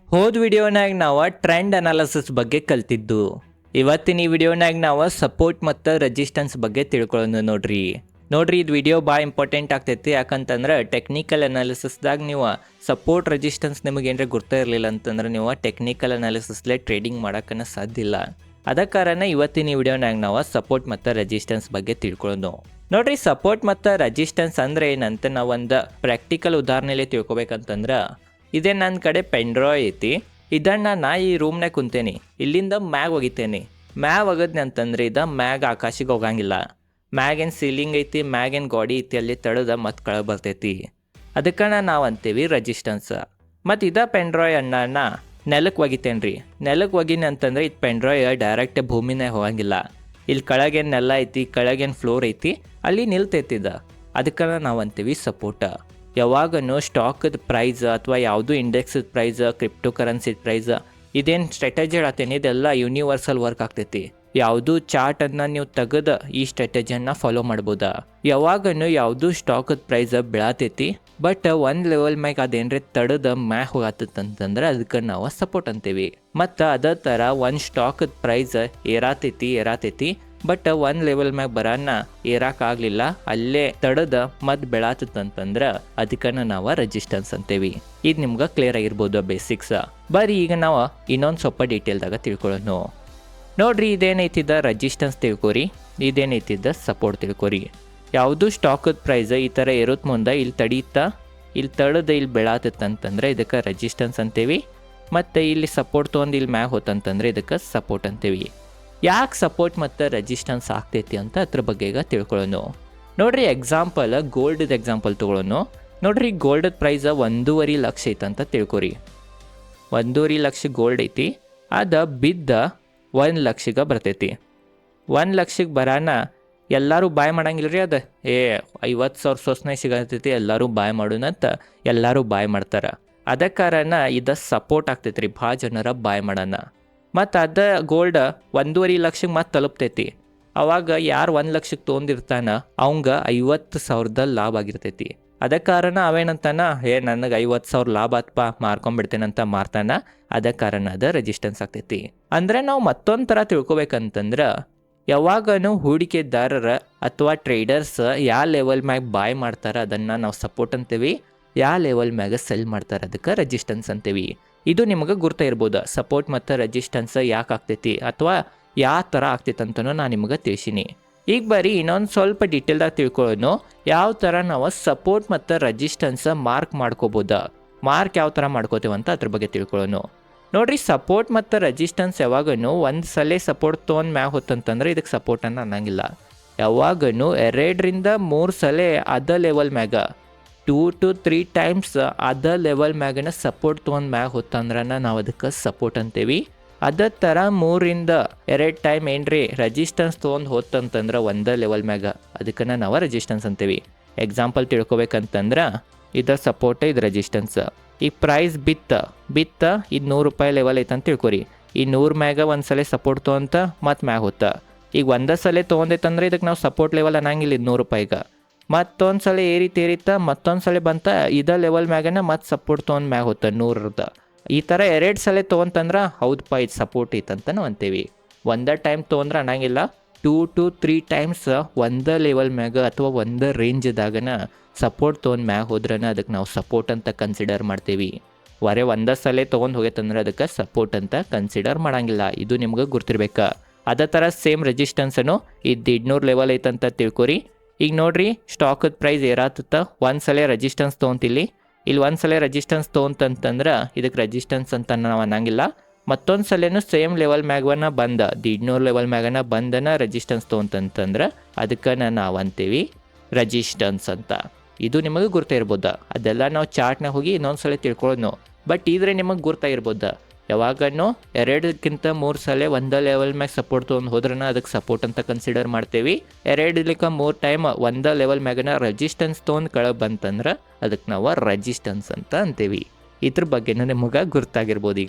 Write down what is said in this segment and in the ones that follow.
ಹೋದ ವಿಡಿಯೋನಾಗ ನಾವು trend analysis ಬಗ್ಗೆ ಕಲ್ತಿದ್ದು. ಇವತ್ತಿನ ಈ ವಿಡಿಯೋನಾಗ ನಾವು ಸಪೋರ್ಟ್ ಮತ್ತು ರೆಸಿಸ್ಟೆನ್ಸ್ ಬಗ್ಗೆ ತಿಳ್ಕೊಳ್ಳೋಣ ನೋಡ್ರಿ ಇದು ವಿಡಿಯೋ ಭಾಳ ಇಂಪಾರ್ಟೆಂಟ್ ಆಗ್ತೈತಿ. ಯಾಕಂತಂದ್ರೆ ಟೆಕ್ನಿಕಲ್ ಅನಾಲಿಸಿಸ್ದಾಗ ನೀವು ಸಪೋರ್ಟ್ ರೆಸಿಸ್ಟೆನ್ಸ್ ನಿಮಗೆ ಏನಾರ ಗುರ್ತಾ ಇರಲಿಲ್ಲ ಅಂತಂದ್ರೆ ನೀವು ಟೆಕ್ನಿಕಲ್ ಅನಾಲಿಸಿಸ್ಲೇ ಟ್ರೇಡಿಂಗ್ ಮಾಡೋಕ್ಕನ್ನ ಸಾಧ್ಯ ಇಲ್ಲ. ಅದ ಕಾರಣ ಇವತ್ತಿನ ಈ ವಿಡಿಯೋನಾಗ ನಾವು ಸಪೋರ್ಟ್ ಮತ್ತು ರೆಸಿಸ್ಟೆನ್ಸ್ ಬಗ್ಗೆ ತಿಳ್ಕೊಳ್ಳೋಣ. ನೋಡ್ರಿ, ಸಪೋರ್ಟ್ ಮತ್ತು ರೆಸಿಸ್ಟೆನ್ಸ್ ಅಂದ್ರೆ ಏನಂತ ನಾವು ಒಂದು ಪ್ರಾಕ್ಟಿಕಲ್ ಉದಾಹರಣೆಯಲ್ಲಿ ತಿಳ್ಕೊಬೇಕಂತಂದ್ರೆ, ಇದೇ ನನ್ನ ಕಡೆ ಪೆಂಡ್ರಾಯ್ ಐತಿ. ಇದನ್ನು ನಾ ಈ ರೂಮ್ನಾಗ ಕುಂತೇನಿ, ಇಲ್ಲಿಂದ ಮ್ಯಾಗ್ ಒಗಿತೇನೆ. ಮ್ಯಾಗ್ ಒಗದ್ನಿ ಅಂತಂದ್ರೆ ಮ್ಯಾಗ್ ಆಕಾಶಿಗೆ ಹೋಗಂಗಿಲ್ಲ. ಮ್ಯಾಗೇನು ಸೀಲಿಂಗ್ ಐತಿ, ಮ್ಯಾಗೇನು ಗಾಡಿ ಐತಿ, ಅಲ್ಲಿ ತಳದ ಮತ್ತು ಕೆಳಗೆ ಬರ್ತೈತಿ. ಅದಕ್ಕೆ ನಾವು ಅಂತೀವಿ ರೆಸಿಸ್ಟೆನ್ಸ್. ಮತ್ತು ಪೆಂಡ್ರಾಯ್ ಅನ್ನ ನೆಲಕ್ಕೆ ಒಗಿತೇನೆ ರೀ. ನೆಲಕ್ಕೆ ಒಗಿನಿ ಅಂತಂದ್ರೆ ಇದು ಪೆಂಡ್ರಾಯ್ ಡೈರೆಕ್ಟ್ ಭೂಮಿನೇ ಹೋಗಂಗಿಲ್ಲ. ಇಲ್ಲಿ ಕೆಳಗೇನು ನೆಲ ಐತಿ, ಕೆಳಗೇನು ಫ್ಲೋರ್ ಐತಿ, ಅಲ್ಲಿ ನಿಲ್ತೈತಿದ. ಅದಕ್ಕೆ ನಾವು ಅಂತೀವಿ ಸಪೋರ್ಟ. ಯಾವಾಗನೂ ಸ್ಟಾಕದ ಪ್ರೈಸ್ ಅಥವಾ ಯಾವುದು ಇಂಡೆಕ್ಸದ ಪ್ರೈಸ್, ಕ್ರಿಪ್ಟೋ ಕರೆನ್ಸಿ ಪ್ರೈಸ್, ಇದೇನು ಸ್ಟ್ರಾಟಜಿ ಹೇಳತ್ತೇನೆ ಇದೆಲ್ಲ ಯೂನಿವರ್ಸಲ್ ವರ್ಕ್ ಆಗ್ತೈತಿ. ಯಾವುದು ಚಾರ್ಟನ್ನು ನೀವು ತೆಗೆದು ಈ ಸ್ಟ್ರಾಟಜಿಯನ್ನು ಫಾಲೋ ಮಾಡ್ಬೋದ. ಯಾವಾಗನೂ ಯಾವುದು ಸ್ಟಾಕದ ಪ್ರೈಸ್ ಬೆಳತೈತಿ ಬಟ್ ಒಂದು ಲೆವೆಲ್ ಮ್ಯಾಗ ಅದೇನ್ರಿ ತಡದ ಮ್ಯಾಗ ಹೋಗತ್ತಂತಂದ್ರೆ ಅದಕ್ಕೆ ನಾವು ಸಪೋರ್ಟ್ ಅಂತೀವಿ. ಮತ್ತು ಅದೇ ಥರ ಒಂದು ಸ್ಟಾಕದ ಪ್ರೈಸ್ ಏರಾತೈತಿ ಬಟ್ ಒಂದು ಲೆವೆಲ್ ಮ್ಯಾಗ ಬರೋಣ ಏರಾಕಾಗಲಿಲ್ಲ, ಅಲ್ಲೇ ತಡದ ಮತ್ತು ಬೆಳತ್ತಂತಂದ್ರೆ ಅದಕ್ಕೆ ನಾವು ರೆಸಿಸ್ಟೆನ್ಸ್ ಅಂತೀವಿ. ಇದು ನಿಮ್ಗೆ ಕ್ಲಿಯರ್ ಆಗಿರ್ಬೋದು ಬೇಸಿಕ್ಸ್. ಬರೀ ಈಗ ನಾವು ಇನ್ನೊಂದು ಸ್ವಲ್ಪ ಡೀಟೇಲ್ದಾಗ ತಿಳ್ಕೊಳ್ಳೋಣ. ನೋಡ್ರಿ, ಇದೇನೈತಿದ್ದ ರೆಸಿಸ್ಟೆನ್ಸ್ ತಿಳ್ಕೊರಿ, ಇದೇನೈತಿದ್ದ ಸಪೋರ್ಟ್ ತಿಳ್ಕೊರಿ. ಯಾವುದು ಸ್ಟಾಕದ ಪ್ರೈಸ್ ಈ ಥರ ಇರೋತ್ ಮುಂದೆ ಇಲ್ಲಿ ತಡೀತಾ, ಇಲ್ಲಿ ತಡದ ಇಲ್ಲಿ ಬೆಳತ್ತಂತಂದ್ರೆ ಇದಕ್ಕೆ ರೆಸಿಸ್ಟೆನ್ಸ್ ಅಂತೀವಿ. ಮತ್ತು ಇಲ್ಲಿ ಸಪೋರ್ಟ್ ತೊಗೊಂಡು ಇಲ್ಲಿ ಮ್ಯಾಗ ಹೋತಂತಂದ್ರೆ ಇದಕ್ಕೆ ಸಪೋರ್ಟ್ ಅಂತೀವಿ. ಯಾಕೆ ಸಪೋರ್ಟ್ ಮತ್ತು ರೆಸಿಸ್ಟೆನ್ಸ್ ಆಗ್ತೈತಿ ಅಂತ ಅದ್ರ ಬಗ್ಗೆ ಈಗ ತಿಳ್ಕೊಳ್ಳೋಣ. ನೋಡ್ರಿ, ಎಕ್ಸಾಂಪಲ್ ಗೋಲ್ಡ್ದ ಎಕ್ಸಾಂಪಲ್ ತೊಗೊಳ್ಳೋಣ. ನೋಡ್ರಿ, ಗೋಲ್ಡದ ಪ್ರೈಸ್ 1.5 ಲಕ್ಷ ಐತಂತ ತಿಳ್ಕೊರಿ. 1.5 ಲಕ್ಷ ಗೋಲ್ಡ್ ಐತಿ, ಅದು ಬಿದ್ದ 1 ಲಕ್ಷಕ್ಕೆ ಬರ್ತೈತಿ. 1 ಲಕ್ಷಕ್ಕೆ ಬರಾನ ಎಲ್ಲರೂ ಬಾಯ್ ಮಾಡಂಗಿಲ್ಲ ರೀ. ಅದು 50,000 ಸೊಸ್ನಾಗ ಸಿಗತೈತಿ, ಎಲ್ಲರೂ ಬಾಯ್ ಮಾಡೋಣಂತ ಎಲ್ಲರೂ ಬಾಯ್ ಮಾಡ್ತಾರೆ. ಅದ ಕಾರಣ ಇದು ಸಪೋರ್ಟ್ ಆಗ್ತೈತಿ ರೀ, ಭಾಳ ಜನರ ಬಾಯ್ ಮಾಡೋಣ. ಮತ್ತು ಅದ ಗೋಲ್ಡ್ 1.5 ಲಕ್ಷಕ್ಕೆ ಮತ್ತೆ ತಲುಪ್ತೈತಿ. ಅವಾಗ ಯಾರು 1 ಲಕ್ಷಕ್ಕೆ ತೊಗೊಂಡಿರ್ತಾನ ಅವಂಗೆ 50,000 ಲಾಭ ಆಗಿರ್ತೈತಿ. ಅದ ಕಾರಣ ಅವೇನಂತಾನ, ನನಗೆ 50,000 ಲಾಭ ಆತ್ಪ ಮಾರ್ಕೊಂಡ್ಬಿಡ್ತೇನಂತ ಮಾರ್ತಾನ. ಅದ ಕಾರಣ ಅದು ರೆಸಿಸ್ಟೆನ್ಸ್ ಆಗ್ತೈತಿ. ಅಂದರೆ ನಾವು ಮತ್ತೊಂದು ಥರ ತಿಳ್ಕೊಬೇಕಂತಂದ್ರೆ, ಯಾವಾಗನೂ ಹೂಡಿಕೆದಾರರ ಅಥವಾ ಟ್ರೇಡರ್ಸ್ ಯಾವ ಲೆವೆಲ್ ಮ್ಯಾಗ ಬಾಯ್ ಮಾಡ್ತಾರೆ ಅದನ್ನು ನಾವು ಸಪೋರ್ಟ್ ಅಂತೀವಿ. ಯಾವ ಲೆವೆಲ್ ಮ್ಯಾಗ ಸೆಲ್ ಮಾಡ್ತಾರೆ ಅದಕ್ಕೆ ರೆಸಿಸ್ಟೆನ್ಸ್ ಅಂತೀವಿ. ಇದು ನಿಮಗೆ ಗುರ್ತಾ ಇರ್ಬೋದು, ಸಪೋರ್ಟ್ ಮತ್ತು ರೆಸಿಸ್ಟೆನ್ಸ್ ಯಾಕೆ ಆಗ್ತೈತಿ ಅಥವಾ ಯಾವ ಥರ ಆಗ್ತೈತೆ ಅಂತಲೂ ನಾನು ನಿಮಗೆ ತಿಳಿಸೀನಿ. ಈಗ ಬರೀ ಇನ್ನೊಂದು ಸ್ವಲ್ಪ ಡೀಟೇಲ್ದಾಗ ತಿಳ್ಕೊಳ್ಳೋಣ, ಯಾವ ಥರ ನಾವು ಸಪೋರ್ಟ್ ಮತ್ತು ರೆಸಿಸ್ಟೆನ್ಸ್ ಮಾರ್ಕ್ ಮಾಡ್ಕೋಬೋದ, ಮಾರ್ಕ್ ಯಾವ ಥರ ಮಾಡ್ಕೋತೇವೆ ಅಂತ ಅದ್ರ ಬಗ್ಗೆ ತಿಳ್ಕೊಳ್ಳೋಣ. ನೋಡ್ರಿ, ಸಪೋರ್ಟ್ ಮತ್ತು ರೆಸಿಸ್ಟೆನ್ಸ್ ಯಾವಾಗನೂ ಒಂದು ಸಲ ಸಪೋರ್ಟ್ ತೊಗೊಂಡು ಮ್ಯಾಗ ಹೊತ್ತಂತಂದ್ರೆ ಇದಕ್ಕೆ ಸಪೋರ್ಟನ್ನು ಅನ್ನಂಗಿಲ್ಲ. ಯಾವಾಗನೂ 2ರಿಂದ 3 ಸಲ ಅದ ಲೆವೆಲ್ ಮ್ಯಾಗ 2 to 3 ಟೈಮ್ಸ್ ಅದ ಲೆವೆಲ್ ಮ್ಯಾಗನ ಸಪೋರ್ಟ್ ತೊಗೊಂಡು ಮ್ಯಾಗ ಹೊತ್ತಂದ್ರೆ ನಾವು ಅದಕ್ಕೆ ಸಪೋರ್ಟ್ ಅಂತೀವಿ. ಅದೇ ಥರ 3ರಿಂದ 2 ಟೈಮ್ ಏನ್ರಿ ರೆಸಿಸ್ಟೆನ್ಸ್ ತೊಗೊಂಡು ಹೋತಂತಂದ್ರೆ ಒಂದೇ ಲೆವೆಲ್ ಮ್ಯಾಗ ಅದಕ್ಕೆ ನಾವು ರೆಸಿಸ್ಟೆನ್ಸ್ ಅಂತೀವಿ. ಎಕ್ಸಾಂಪಲ್ ತಿಳ್ಕೊಬೇಕಂತಂದ್ರೆ ಇದು ಸಪೋರ್ಟ್, ಇದು ರೆಸಿಸ್ಟೆನ್ಸ್. ಈ ಪ್ರೈಸ್ ಬಿತ್ತ ಇದು 100 ರೂಪಾಯಿ ಲೆವೆಲ್ ಐತೆ ಅಂತ ತಿಳ್ಕೊರಿ. ಈ 100 ಮ್ಯಾಗ ಒಂದು ಸಲ ಸಪೋರ್ಟ್ ತೊಗೊಂತ ಮತ್ತು ಮ್ಯಾಗ ಹೋತ. ಈಗ ಒಂದೇ ಸಲ ತೊಗೊಂಡೈತಂದ್ರೆ ಇದಕ್ಕೆ ನಾವು ಸಪೋರ್ಟ್ ಲೆವೆಲ್ ಅನ್ನಂಗಿಲ್ಲ. ಇದು 100 ರೂಪಾಯಿಗೆ ಮತ್ತೊಂದು ಸಲ ಏರಿತ ಮತ್ತೊಂದು ಸಲ ಬಂತ ಇದೇ ಲೆವೆಲ್ ಮ್ಯಾಗನ ಮತ್ತೆ ಸಪೋರ್ಟ್ ತೊಗೊಂಡು ಮ್ಯಾಗ ಹೋತ 100ರದ. ಈ ಥರ 2 ಸಲ ತೊಗೊಂತಂದ್ರೆ ಹೌದಪ್ಪ ಇದು ಸಪೋರ್ಟ್ ಐತಂತ ನಾವು ಅಂತೀವಿ. ಒಂದೇ ಟೈಮ್ ತೊಗೊಂಡ್ರೆ ಅನ್ನಂಗಿಲ್ಲ, 2 to 3 ಟೈಮ್ಸ್ ಒಂದೇ ಲೆವೆಲ್ ಮ್ಯಾಗ ಅಥವಾ ಒಂದೇ ರೇಂಜ್ದಾಗನ ಸಪೋರ್ಟ್ ತೊಗೊಂಡು ಮ್ಯಾಗ ಹೋದ್ರನ ಅದಕ್ಕೆ ನಾವು ಸಪೋರ್ಟ್ ಅಂತ ಕನ್ಸಿಡರ್ ಮಾಡ್ತೀವಿ. ಒಂದೇ ಸಲ ತೊಗೊಂಡು ಹೋಗೈತಂದ್ರೆ ಅದಕ್ಕೆ ಸಪೋರ್ಟ್ ಅಂತ ಕನ್ಸಿಡರ್ ಮಾಡಂಗಿಲ್ಲ. ಇದು ನಿಮ್ಗೆ ಗುರ್ತಿರ್ಬೇಕಾ. ಅದೇ ಥರ ಸೇಮ್ ರೆಸಿಸ್ಟೆನ್ಸನ್ನು ಇದು 200 ಲೆವೆಲ್ ಐತಂತ ತಿಳ್ಕೊರಿ. ಈಗ ನೋಡ್ರಿ, ಸ್ಟಾಕದ ಪ್ರೈಸ್ ಏರಾತತ್ತ, ಒಂದು ಸಲ ರೆಸಿಸ್ಟೆನ್ಸ್ ತೊಗೊಂತಿಲ್ಲಿ, ಇಲ್ಲಿ ಒಂದು ಸಲ ರೆಸಿಸ್ಟೆನ್ಸ್ ತೊಗೊಂತಂತಂದ್ರೆ ಇದಕ್ಕೆ ರೆಸಿಸ್ಟೆನ್ಸ್ ಅಂತ ನಾವು ಅನ್ನಂಗಿಲ್ಲ. ಮತ್ತೊಂದು ಸಲನೂ ಸೇಮ್ ಲೆವೆಲ್ ಮ್ಯಾಗನ ಬಂದ 200 ಲೆವೆಲ್ ಮ್ಯಾಗನ ಬಂದನ ರೆಸಿಸ್ಟೆನ್ಸ್ ತೊಗೊಂತಂತಂದ್ರೆ ಅದಕ್ಕೆ ನಾವು ಅಂತೀವಿ ರೆಸಿಸ್ಟೆನ್ಸ್ ಅಂತ. ಇದು ನಿಮಗೆ ಗುರ್ತಾ ಇರ್ಬೋದ. ಅದೆಲ್ಲ ನಾವು ಚಾರ್ಟ್ನಾಗ ಹೋಗಿ ಇನ್ನೊಂದು ಸಲ ತಿಳ್ಕೊಳ್ಳೋಣ. ಬಟ್ ಇದ್ರೆ ನಿಮಗೆ ಗುರ್ತಾ ಇರ್ಬೋದ, ಯಾವಾಗನೂ 2ಕ್ಕಿಂತ 3 ಸಲ ಒಂದೇ ಲೆವೆಲ್ ಮ್ಯಾಗ ಸಪೋರ್ಟ್ ತೊಗೊಂಡು ಹೋದ್ರನ ಅದಕ್ಕೆ ಸಪೋರ್ಟ್ ಅಂತ ಕನ್ಸಿಡರ್ ಮಾಡ್ತೀವಿ. 2 ಟೈಮ್ ಒಂದೇ ಲೆವೆಲ್ ಮ್ಯಾಗನ ರೆಸಿಸ್ಟೆನ್ಸ್ ತೊಗೊಂಡು ಕೆಳಗೆ ಬಂತಂದ್ರೆ ಅದಕ್ಕೆ ನಾವು ರೆಸಿಸ್ಟೆನ್ಸ್ ಅಂತ ಅಂತೀವಿ. ಇದ್ರ ಬಗ್ಗೆನೂ ನಿಮಗೆ ಗುರ್ತಾಗಿರ್ಬೋದು.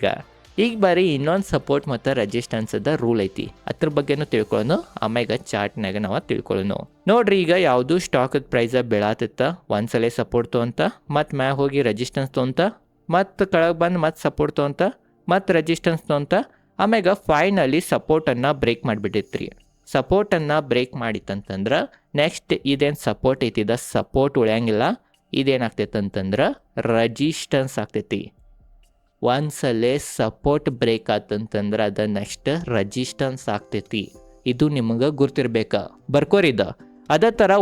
ಈಗ ಬರೀ ಇನ್ನೊಂದು ಸಪೋರ್ಟ್ ಮತ್ತು ರೆಸಿಸ್ಟೆನ್ಸದ ರೂಲ್ ಐತಿ, ಅದ್ರ ಬಗ್ಗೆನೂ ತಿಳ್ಕೊಳ್ಳೋಣ. ಆಮ್ಯಾಗ ಚಾರ್ಟ್ನಾಗ ನಾವು ತಿಳ್ಕೊಳ್ಳೋಣ. ನೋಡ್ರಿ, ಈಗ ಯಾವುದು ಸ್ಟಾಕದ ಪ್ರೈಸ ಬೆಳಾತಿತ್ತ, ಒಂದ್ಸಲ ಸಪೋರ್ಟ್ ತೊಗೊಂತ ಮತ್ತು ಮ್ಯಾಗ ಹೋಗಿ ರೆಸಿಸ್ಟೆನ್ಸ್ ತೊಗೊಂತ ಮತ್ತು ಕೆಳಗೆ ಬಂದು ಮತ್ತೆ ಸಪೋರ್ಟ್ ತೊಗೊಂತ ಮತ್ತು ರೆಜಿಸ್ಟೆನ್ಸ್ ತೊಗೊಂತ ಆಮ್ಯಾಗ ಫೈನಲಿ ಸಪೋರ್ಟನ್ನು ಬ್ರೇಕ್ ಮಾಡಿಬಿಟ್ಟೈತ್ರಿ. ಸಪೋರ್ಟನ್ನು ಬ್ರೇಕ್ ಮಾಡಿತ್ತಂತಂದ್ರೆ ನೆಕ್ಸ್ಟ್ ಇದೇನು ಸಪೋರ್ಟ್ ಐತಿದ ಸಪೋರ್ಟ್ ಉಳಿಯಂಗಿಲ್ಲ. ಇದೇನಾಗ್ತೈತೆ ಅಂತಂದ್ರೆ ರೆಜಿಸ್ಟೆನ್ಸ್ ಆಗ್ತೈತಿ. ಒಂದ್ಸಲ ಸಪೋರ್ಟ್ ಬ್ರೇಕ್ ಆತಂತಂದ್ರೆ ಅದು ನೆಕ್ಸ್ಟ್ ರೆಜಿಸ್ಟೆನ್ಸ್ ಆಗ್ತೈತಿ. ಇದು ನಿಮಗೆ ಗುರ್ತಿರ್ಬೇಕು, ಬರ್ಕೋರಿದ. ಅದೇ ಥರ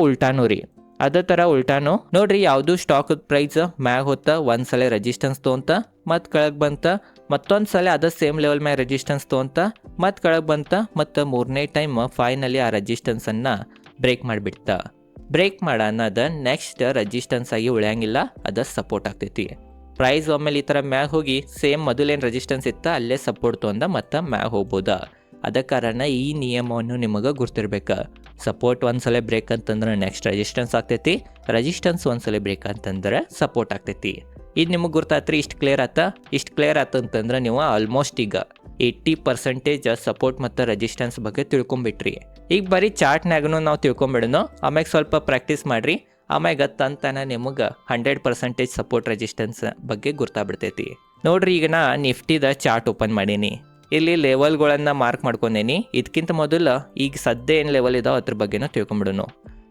ಉಲ್ಟಾನು ನೋಡ್ರಿ, ಯಾವುದು ಸ್ಟಾಕ್ ಪ್ರೈಸ್ ಮ್ಯಾಗ ಹೋತ ಒಂದ್ಸಲ ರೆಜಿಸ್ಟೆನ್ಸ್ ತೊಗೊಂತ ಮತ್ತು ಕೆಳಗೆ ಬಂತ, ಮತ್ತೊಂದು ಸಲ ಅದ ಸೇಮ್ ಲೆವೆಲ್ ಮ್ಯಾಗ ರೆಜಿಸ್ಟೆನ್ಸ್ ತೊಗೊಂತ ಮತ್ತು ಕೆಳಗೆ ಬಂತ, ಮತ್ತು ಮೂರನೇ ಟೈಮ್ ಫೈನಲಿ ಆ ರೆಜಿಸ್ಟೆನ್ಸನ್ನು ಬ್ರೇಕ್ ಮಾಡಿಬಿಡ್ತಾ. ಬ್ರೇಕ್ ಮಾಡೋಣದ ನೆಕ್ಸ್ಟ್ ರೆಜಿಸ್ಟೆನ್ಸ್ ಆಗಿ ಉಳಿಯಂಗಿಲ್ಲ, ಅದು ಸಪೋರ್ಟ್ ಆಗ್ತೈತಿ. ಪ್ರೈಸ್ ಒಮ್ಮೆಲೆ ಈ ಥರ ಮ್ಯಾಗ ಹೋಗಿ ಸೇಮ್ ಮೊದಲೇನು ರೆಜಿಸ್ಟೆನ್ಸ್ ಇತ್ತ ಅಲ್ಲೇ ಸಪೋರ್ಟ್ ತೊಗೊಂಡ ಮತ್ತು ಮ್ಯಾಗ ಹೋಗ್ಬೋದ. ಅದ ಕಾರಣ ಈ ನಿಯಮವನ್ನು ನಿಮಗೆ ಗುರ್ತಿರ್ಬೇಕು. ಸಪೋರ್ಟ್ ಒಂದ್ಸಲ ಬ್ರೇಕ್ ಅಂತಂದ್ರೆ ನೆಕ್ಸ್ಟ್ ರೆಜಿಸ್ಟೆನ್ಸ್ ಆಗ್ತೈತಿ, ರೆಜಿಸ್ಟೆನ್ಸ್ ಒಂದ್ಸಲ ಬ್ರೇಕ್ ಅಂತಂದ್ರೆ ಸಪೋರ್ಟ್ ಆಗ್ತೈತಿ. ಇದು ನಿಮಗೆ ಗುರ್ತಾತ್ರಿ. ಇಷ್ಟು ಕ್ಲಿಯರ್ ಆತಂತಂದ್ರೆ ನೀವು ಆಲ್ಮೋಸ್ಟ್ ಈಗ 80% ಸಪೋರ್ಟ್ ಮತ್ತು ರೆಜಿಸ್ಟೆನ್ಸ್ ಬಗ್ಗೆ ತಿಳ್ಕೊಂಬಿಟ್ರಿ. ಈಗ ಬರೀ ಚಾರ್ಟ್ನಾಗೂ ನಾವು ತಿಳ್ಕೊಂಬಿಡೋಣ, ಆಮ್ಯಾಗ ಸ್ವಲ್ಪ ಪ್ರಾಕ್ಟೀಸ್ ಮಾಡಿರಿ. ಆಮ್ಯಾಗ ತಂತಾನೆ ನಿಮಗೆ 100% ಸಪೋರ್ಟ್ ರೆಜಿಸ್ಟೆನ್ಸ್ ಬಗ್ಗೆ ಗುರ್ತಾಗ್ಬಿಡ್ತೈತಿ. ನೋಡ್ರಿ, ಈಗ ನಾ ನಿಫ್ಟಿದ ಚಾರ್ಟ್ ಓಪನ್ ಮಾಡೀನಿ. ಇಲ್ಲಿ ಲೆವೆಲ್ಗಳನ್ನು ಮಾರ್ಕ್ ಮಾಡ್ಕೊಂಡೇನಿ. ಇದಕ್ಕಿಂತ ಮೊದಲು ಈಗ ಸದ್ಯ ಏನು ಲೆವೆಲ್ ಇದಾವೆ ಅದ್ರ ಬಗ್ಗೆನೂ ತಿಳ್ಕೊಂಬಿಡೋಣ.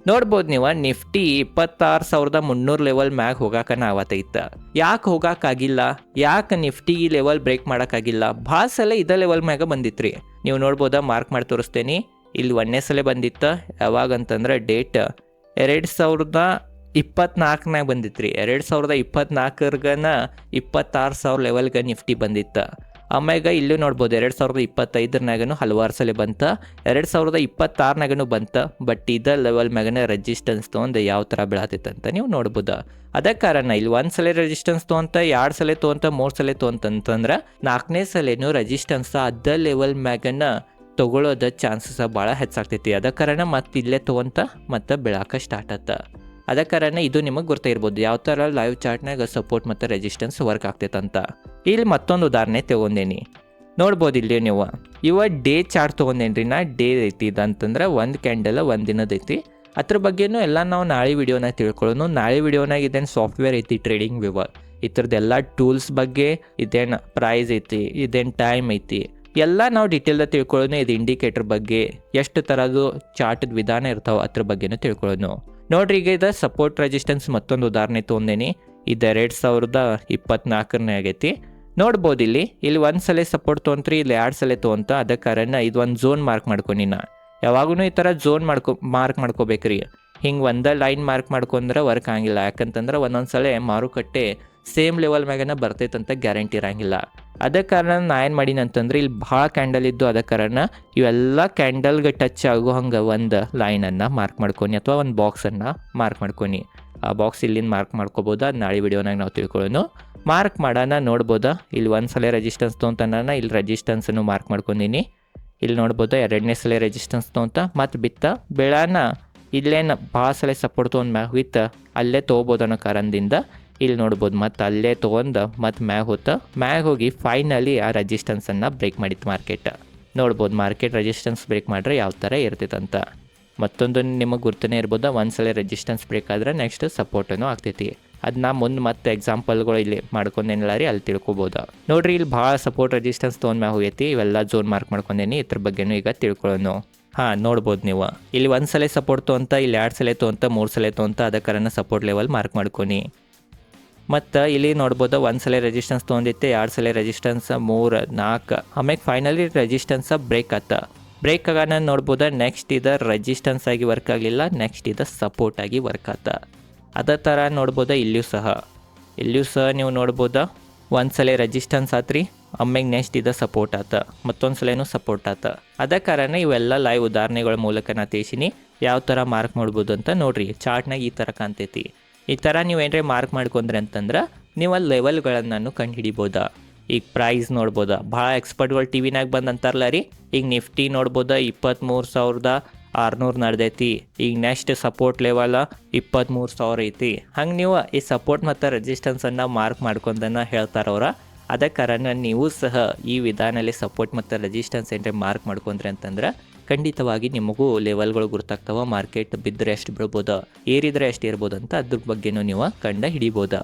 ನೋಡ್ಬೋದು ನೀವು, ನಿಫ್ಟಿ 26,300 ಲೆವೆಲ್ ಮ್ಯಾಗ ಹೋಗಾಕನ ಆವತ್ತೈತೆ. ಯಾಕೆ ಹೋಗಾಕಾಗಿಲ್ಲ, ಯಾಕೆ ನಿಫ್ಟಿ ಈ ಲೆವೆಲ್ ಬ್ರೇಕ್ ಮಾಡೋಕ್ಕಾಗಿಲ್ಲ? ಭಾಳ ಸಲ ಇದೇ ಲೆವೆಲ್ ಮ್ಯಾಗ ಬಂದಿತ್ತು ರೀ. ನೀವು ನೋಡ್ಬೋದಾ, ಮಾರ್ಕ್ ಮಾಡಿ ತೋರಿಸ್ತೇನೆ. ಇಲ್ಲಿ ಒಂದನೇ ಸಲ ಬಂದಿತ್ತು. ಯಾವಾಗಂತಂದ್ರೆ ಡೇಟ್ 2024ನಾಗ ಬಂದಿತ್ತು ರೀ. 2024ರ್ಗನ 26,000 ಲೆವೆಲ್ಗೆ ನಿಫ್ಟಿ ಬಂದಿತ್ತು. ಆಮ್ಯಾಗ ಇಲ್ಲೂ ನೋಡ್ಬೋದು 2025ನಾಗೂ ಹಲವಾರು ಸಲ ಬಂತ, 2026ನಾಗೂ ಬಂತ. ಬಟ್ ಇದ ಲೆವೆಲ್ ಮ್ಯಾಗನ ರೆಜಿಸ್ಟೆನ್ಸ್ ತೊಗೊಂಡು ಯಾವ ಥರ ಬೀಳತೈತಂತ ನೀವು ನೋಡ್ಬೋದು. ಅದೇ ಕಾರಣ ಇಲ್ಲಿ ಒಂದು ಸಲ ರೆಜಿಸ್ಟೆನ್ಸ್ ತೊಗೊಂತ, 2 ಸಲ ತೊಗೊಂತ, 3 ಸಲ ತೊಗೊಂತಂತಂದ್ರೆ 4ನೇ ಸಲೇನು ರೆಜಿಸ್ಟೆನ್ಸ್ ಅದ ಲೆವೆಲ್ ಮ್ಯಾಗನ ತೊಗೊಳ್ಳೋದ ಚಾನ್ಸಸ್ ಭಾಳ ಹೆಚ್ಚಾಗ್ತೈತಿ. ಅದ ಕಾರಣ ಮತ್ತೆ ಇಲ್ಲೇ ತೊಗೊಂತ ಮತ್ತು ಬೀಳಾಕ ಸ್ಟಾರ್ಟ್ ಆತ. ಅದ ಕಾರಣ ಇದು ನಿಮಗೆ ಗೊತ್ತಿರ್ಬೋದು ಯಾವ ಥರ ಲೈವ್ ಚಾರ್ಟ್ನಾಗ ಸಪೋರ್ಟ್ ಮತ್ತು ರೆಜಿಸ್ಟೆನ್ಸ್ ವರ್ಕ್ ಆಗ್ತೈತಂತ. ಇಲ್ಲಿ ಮತ್ತೊಂದು ಉದಾಹರಣೆ ತೊಗೊಂಡೇನಿ. ನೋಡ್ಬೋದು ಇಲ್ಲಿ ನೀವು, ಡೇ ಚಾರ್ಟ್ ತೊಗೊಂಡೇನ್ರಿ ನಾ. ಡೇ ಐತಿ ಇದಂತಂದ್ರೆ ಒಂದು ಕ್ಯಾಂಡಲ್ ಒಂದು ದಿನದ ಐತಿ. ಅದ್ರ ಬಗ್ಗೆನೂ ಎಲ್ಲ ನಾವು ನಾಳೆ ವಿಡಿಯೋನಾಗ ತಿಳ್ಕೊಳ್ಳೋಣ. ನಾಳೆ ವಿಡಿಯೋನಾಗ ಇದೇನು ಸಾಫ್ಟ್ವೇರ್ ಐತಿ ಟ್ರೇಡಿಂಗ್ ವ್ಯೂವರ್, ಇದ್ರದ್ದೆಲ್ಲ ಟೂಲ್ಸ್ ಬಗ್ಗೆ, ಇದೇನು ಪ್ರೈಸ್ ಐತಿ, ಇದೇನು ಟೈಮ್ ಐತಿ, ಎಲ್ಲ ನಾವು ಡೀಟೇಲ್ದಾಗ ತಿಳ್ಕೊಳ್ಳೋಣ. ಇದು ಇಂಡಿಕೇಟರ್ ಬಗ್ಗೆ, ಎಷ್ಟು ಥರದ್ದು ಚಾರ್ಟದ ವಿಧಾನ ಇರ್ತಾವೆ ಅದ್ರ ಬಗ್ಗೆನೂ ತಿಳ್ಕೊಳ್ಳೋಣ. ನೋಡ್ರಿ, ಈಗ ಇದು ಸಪೋರ್ಟ್ ರೆಜಿಸ್ಟೆನ್ಸ್ ಮತ್ತೊಂದು ಉದಾಹರಣೆ ತೊಗೊಂಡೇನಿ. ಇದು 2024ನೇ ಆಗೈತಿ. ನೋಡ್ಬೋದು ಇಲ್ಲಿ ಒಂದು ಸಲ ಸಪೋರ್ಟ್ ತೊಗೊಂತ್ರಿ, ಇಲ್ಲಿ 2 ಸಲ ತೊಗೊಂತ. ಅದ ಕಾರಣ ಇದು ಒಂದು ಝೋನ್ ಮಾರ್ಕ್ ಮಾಡ್ಕೊನಿ. ನಾ ಯಾವಾಗೂ ಈ ಥರ ಝೋನ್ ಮಾರ್ಕ್ ಮಾಡ್ಕೋಬೇಕ್ರಿ. ಹಿಂಗೆ ಒಂದೇ ಲೈನ್ ಮಾರ್ಕ್ ಮಾಡ್ಕೊಂಡ್ರೆ ವರ್ಕ್ ಆಗಿಲ್ಲ. ಯಾಕಂತಂದ್ರೆ ಒಂದೊಂದು ಸಲ ಮಾರುಕಟ್ಟೆ ಸೇಮ್ ಲೆವೆಲ್ ಮ್ಯಾಗನ ಬರ್ತೈತಂತ ಗ್ಯಾರಂಟಿ ಇರೋಂಗಿಲ್ಲ. ಅದೇ ಕಾರಣ ನಾ ಏನು ಮಾಡೀನಿ ಅಂತಂದ್ರೆ ಇಲ್ಲಿ ಭಾಳ ಕ್ಯಾಂಡಲ್ ಇದ್ದು, ಅದ ಕಾರಣ ಇವೆಲ್ಲ ಕ್ಯಾಂಡಲ್ಗೆ ಟಚ್ ಆಗೋ ಹಂಗೆ ಒಂದು ಲೈನನ್ನು ಮಾರ್ಕ್ ಮಾಡ್ಕೊನಿ ಅಥವಾ ಒಂದು ಬಾಕ್ಸನ್ನು ಮಾರ್ಕ್ ಮಾಡ್ಕೊನಿ. ಆ ಬಾಕ್ಸ್ ಇಲ್ಲಿಂದ ಮಾರ್ಕ್ ಮಾಡ್ಕೋಬೋದಾ, ನಾಳೆ ವಿಡಿಯೋನಾಗ ನಾವು ತಿಳ್ಕೊಳ್ಳೋಣ. ಮಾರ್ಕ್ ಮಾಡೋಣ. ನೋಡ್ಬೋದಾ, ಇಲ್ಲಿ ಒಂದು ಸಲ ರೆಜಿಸ್ಟೆನ್ಸ್ ತೊಗೊಂತಾನ, ಇಲ್ಲಿ ರೆಜಿಸ್ಟೆನ್ಸನ್ನು ಮಾರ್ಕ್ ಮಾಡ್ಕೊಂಡೀನಿ. ಇಲ್ಲಿ ನೋಡ್ಬೋದಾ, 2ನೇ ಸಲ ರೆಜಿಸ್ಟೆನ್ಸ್ ತೊಗೊಂತ ಮತ್ತು ಬಿತ್ತ ಬೆಳಾನ ಇಲ್ಲೇನು ಭಾಳ ಸಲ ಸಪೋರ್ಟ್ ತೊಗೊಂಡು ಮ್ಯಾಗ ಹೋಯ್ತ ಅಲ್ಲೇ ತೊಗೋಬೋದು ಅನ್ನೋ ಕಾರಣದಿಂದ ಇಲ್ಲಿ ನೋಡ್ಬೋದು ಮತ್ತು ಅಲ್ಲೇ ತೊಗೊಂಡು ಮತ್ತು ಮ್ಯಾಗ ಹೋಗಿ ಫೈನಲಿ ಆ ರೆಜಿಸ್ಟೆನ್ಸನ್ನು ಬ್ರೇಕ್ ಮಾಡಿತ್ತು ಮಾರ್ಕೆಟ್. ನೋಡ್ಬೋದು ಮಾರ್ಕೆಟ್ ರೆಜಿಸ್ಟೆನ್ಸ್ ಬ್ರೇಕ್ ಮಾಡಿದ್ರೆ ಯಾವ ಥರ ಇರ್ತೈತಂತ. ಮತ್ತೊಂದು ನಿಮಗೆ ಗುರ್ತನೇ ಇರ್ಬೋದು, ಒಂದು ಸಲ ರೆಜಿಸ್ಟೆನ್ಸ್ ಬ್ರೇಕ್ ಆದರೆ ನೆಕ್ಸ್ಟ್ ಸಪೋರ್ಟನ್ನು ಆಗ್ತೈತಿ. ಅದನ್ನ ಮುಂದೆ ಮತ್ತೆ ಎಕ್ಸಾಂಪಲ್ಗಳು ಇಲ್ಲಿ ಮಾಡ್ಕೊಂಡೇನಿಲ್ಲ ರೀ, ಅಲ್ಲಿ ತಿಳ್ಕೊಬೋದು. ನೋಡ್ರಿ, ಇಲ್ಲಿ ಭಾಳ ಸಪೋರ್ಟ್ ರೆಜಿಸ್ಟೆನ್ಸ್ ತೊಗೊಂಡು ಮ್ಯಾಗ ಹೋಗೈತಿ. ಇವೆಲ್ಲ ಝೋನ್ ಮಾರ್ಕ್ ಮಾಡ್ಕೊಂಡೇನಿ. ಇದ್ರ ಬಗ್ಗೆನೂ ಈಗ ತಿಳ್ಕೊಳ್ಳೋಣ. ನೋಡ್ಬೋದು ನೀವು, ಇಲ್ಲಿ ಒಂದು ಸಲ ಸಪೋರ್ಟ್ ತೊಗೊಂತ, ಇಲ್ಲಿ 2 ಸಲ ತೊಗೊಂತ, 3 ಸಲ ತೊಗೊಂತ. ಅದ ಕಾರಣ ಸಪೋರ್ಟ್ ಲೆವೆಲ್ ಮಾರ್ಕ್ ಮಾಡ್ಕೊನಿ. ಮತ್ತು ಇಲ್ಲಿ ನೋಡ್ಬೋದು, ಒಂದು ಸಲ ರೆಜಿಸ್ಟೆನ್ಸ್ ತೊಗೊಂಡಿತ್ತೆ, 2 ಸಲ ರೆಜಿಸ್ಟೆನ್ಸ್, 3, 4 ಆಮೇಲೆ ಫೈನಲಿ ರೆಜಿಸ್ಟೆನ್ಸ್ ಬ್ರೇಕ್ ಆತ. ಬ್ರೇಕ್ ಆಗೋಣ ನೋಡ್ಬೋದು. ನೆಕ್ಸ್ಟ್ ಇದು ರೆಜಿಸ್ಟೆನ್ಸ್ ಆಗಿ ವರ್ಕ್ ಆಗಲಿಲ್ಲ, ನೆಕ್ಸ್ಟ್ ಇದು ಸಪೋರ್ಟ್ ಆಗಿ ವರ್ಕ್ ಆತ. ಅದೇ ಥರ ನೋಡ್ಬೋದು ಇಲ್ಲಿಯೂ ಸಹ ನೀವು ನೋಡ್ಬೋದು, ಒಂದು ಸಲ ರೆಜಿಸ್ಟೆನ್ಸ್ ಆತ್ರಿ, ಆಮೇಲೆ ನೆಕ್ಸ್ಟ್ ಇದು ಸಪೋರ್ಟ್ ಆತ, ಮತ್ತೊಂದು ಸಲನೂ ಸಪೋರ್ಟ್ ಆತ. ಅದ ಕಾರಣ ಇವೆಲ್ಲ ಲೈವ್ ಉದಾಹರಣೆಗಳ ಮೂಲಕ ನಾ ತಿಳಿಸಿನಿ ಯಾವ ಥರ ಮಾರ್ಕ್ ಮಾಡ್ಬೋದು ಅಂತ. ನೋಡ್ರಿ, ಚಾರ್ಟ್ನಾಗ ಈ ಥರ ಕಾಣ್ತೈತಿ. ಈ ಥರ ನೀವು ಏನ್ರಿ ಮಾರ್ಕ್ ಮಾಡ್ಕೊಂಡ್ರಿ ಅಂತಂದ್ರೆ ನೀವು ಅಲ್ಲಿ ಲೆವೆಲ್ಗಳನ್ನು ಕಂಡು ಹಿಡಿಬೋದಾ. ಈಗ ಪ್ರೈಸ್ ನೋಡ್ಬೋದಾ, ಭಾಳ ಎಕ್ಸ್ಪರ್ಟ್ಗಳು ಟಿ ವಿನಾಗ ಬಂದು ಅಂತಾರಲ್ಲ ರೀ. ಈಗ ನಿಫ್ಟಿ ನೋಡ್ಬೋದಾ 23,600 ನಡೆದೈತಿ. ಈಗ ನೆಕ್ಸ್ಟ್ ಸಪೋರ್ಟ್ ಲೆವೆಲ್ 23,000 ಐತಿ. ಹಂಗೆ ನೀವು ಈ ಸಪೋರ್ಟ್ ಮತ್ತು ರೆಸಿಸ್ಟೆನ್ಸನ್ನು ಮಾರ್ಕ್ ಮಾಡ್ಕೊಂಡನ್ನ ಹೇಳ್ತಾರವ್ರ. ಅದ ಕಾರಣ ನೀವು ಸಹ ಈ ವಿಧಾನದಲ್ಲಿ ಸಪೋರ್ಟ್ ಮತ್ತು ರೆಸಿಸ್ಟೆನ್ಸ್ ಏನ್ರಿ ಮಾರ್ಕ್ ಮಾಡ್ಕೊಂಡ್ರಿ ಅಂತಂದ್ರೆ ಖಂಡಿತವಾಗಿ ನಿಮಗೂ ಲೆವೆಲ್ಗಳು ಗುರ್ತಾಗ್ತಾವ. ಮಾರ್ಕೆಟ್ ಬಿದ್ದರೆ ಎಷ್ಟು ಬೀಳ್ಬೋದು, ಏರಿದ್ರೆ ಎಷ್ಟು ಇರ್ಬೋದು ಅಂತ ಅದ್ರ ಬಗ್ಗೆನೂ ನೀವು ಕಂಡು ಹಿಡಿಬೋದು.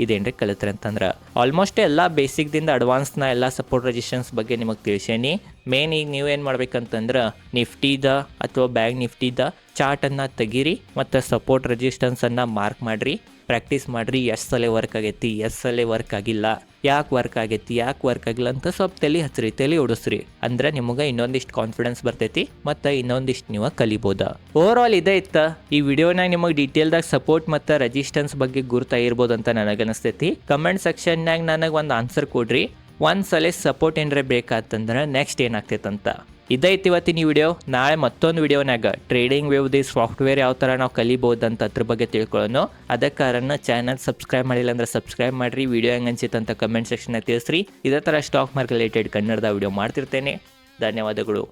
ಇದೇನ್ರಿ ಕಲಿತ್ರಿ ಅಂತಂದ್ರೆ ಆಲ್ಮೋಸ್ಟ್ ಎಲ್ಲ ಬೇಸಿಕ್ದಿಂದ ಅಡ್ವಾನ್ಸ್ನ ಎಲ್ಲ ಸಪೋರ್ಟ್ ರೆಜಿಸ್ಟೆನ್ಸ್ ಬಗ್ಗೆ ನಿಮಗೆ ತಿಳಿಸೇನಿ. ಮೇನ್ ಈಗ ನೀವೇನು ಮಾಡ್ಬೇಕಂತಂದ್ರೆ ನಿಫ್ಟಿದ ಅಥವಾ ಬ್ಯಾಂಕ್ ನಿಫ್ಟಿದ ಚಾರ್ಟನ್ನು ತೆಗೀರಿ ಮತ್ತು ಸಪೋರ್ಟ್ ರೆಜಿಸ್ಟೆನ್ಸನ್ನು ಮಾರ್ಕ್ ಮಾಡಿರಿ, ಪ್ರಾಕ್ಟೀಸ್ ಮಾಡಿರಿ. ಎಷ್ಟು ಸಲ ವರ್ಕ್ ಆಗೈತಿ, ಎಷ್ಟು ಸಲ ವರ್ಕ್ ಆಗಿಲ್ಲ, ಯಾಕೆ ವರ್ಕ್ ಆಗೈತಿ, ಯಾಕೆ ವರ್ಕ್ ಆಗಿಲ್ಲ ಅಂತ ಸ್ವಲ್ಪ ತಲೆ ಹಚ್ಚಿರಿ, ತಲೆ ಓಡಿಸ್ರಿ. ಅಂದ್ರೆ ನಿಮಗೆ ಇನ್ನೊಂದಿಷ್ಟು ಕಾನ್ಫಿಡೆನ್ಸ್ ಬರ್ತೈತಿ ಮತ್ತು ಇನ್ನೊಂದಿಷ್ಟು ನೀವು ಕಲಿಬೋದು. ಓವರ್ ಆಲ್ ಇದೇ ಇತ್ತು ಈ ವಿಡಿಯೋನಾಗ. ನಿಮಗೆ ಡೀಟೇಲ್ದಾಗ ಸಪೋರ್ಟ್ ಮತ್ತು ರೆಜಿಸ್ಟೆನ್ಸ್ ಬಗ್ಗೆ ಗುರ್ತಾಗಿರ್ಬೋದು ಅಂತ ನನಗನ್ನಿಸ್ತೈತಿ. ಕಮೆಂಟ್ ಸೆಕ್ಷನ್ನಾಗ ನನಗೆ ಒಂದು ಆನ್ಸರ್ ಕೊಡ್ರಿ. ಒಂದು ಸಲ ಸಪೋರ್ಟ್ ಏನಾರ ಬೇಕಾತಂದ್ರೆ ನೆಕ್ಸ್ಟ್ ಏನಾಗ್ತೈತಂತ. ಇದೈತಿ ಇವತ್ತಿನ ಈ ವಿಡಿಯೋ. ನಾಳೆ ಮತ್ತೊಂದು ವಿಡಿಯೋನಾಗ ಟ್ರೇಡಿಂಗ್ ವೇವ್ದಿ ಸಾಫ್ಟ್ವೇರ್ ಯಾವ ಥರ ನಾವು ಕಲಿಬೋದಂತ ಅದ್ರ ಬಗ್ಗೆ ತಿಳ್ಕೊಳ್ಳೋಣ. ಅದಕ್ಕೆ ಕಾರಣ ಚಾನಲ್ ಸಬ್ಸ್ಕ್ರೈಬ್ ಮಾಡಿಲ್ಲ ಅಂದ್ರೆ ಸಬ್ಸ್ಕ್ರೈಬ್ ಮಾಡಿರಿ. ವಿಡಿಯೋ ಹೆಂಗೆ ಅನ್ಸಿತ್ತು ಅಂತ ಕಮೆಂಟ್ ಸೆಕ್ಷನ್ ತಿಳಿಸ್ರಿ. ಇದೇ ಥರ ಸ್ಟಾಕ್ ಮಾರ್ಕೆಟ್ ರಿಲೇಟೆಡ್ ಕನ್ನಡದ ವಿಡಿಯೋ ಮಾಡ್ತಿರ್ತೇನೆ. ಧನ್ಯವಾದಗಳು.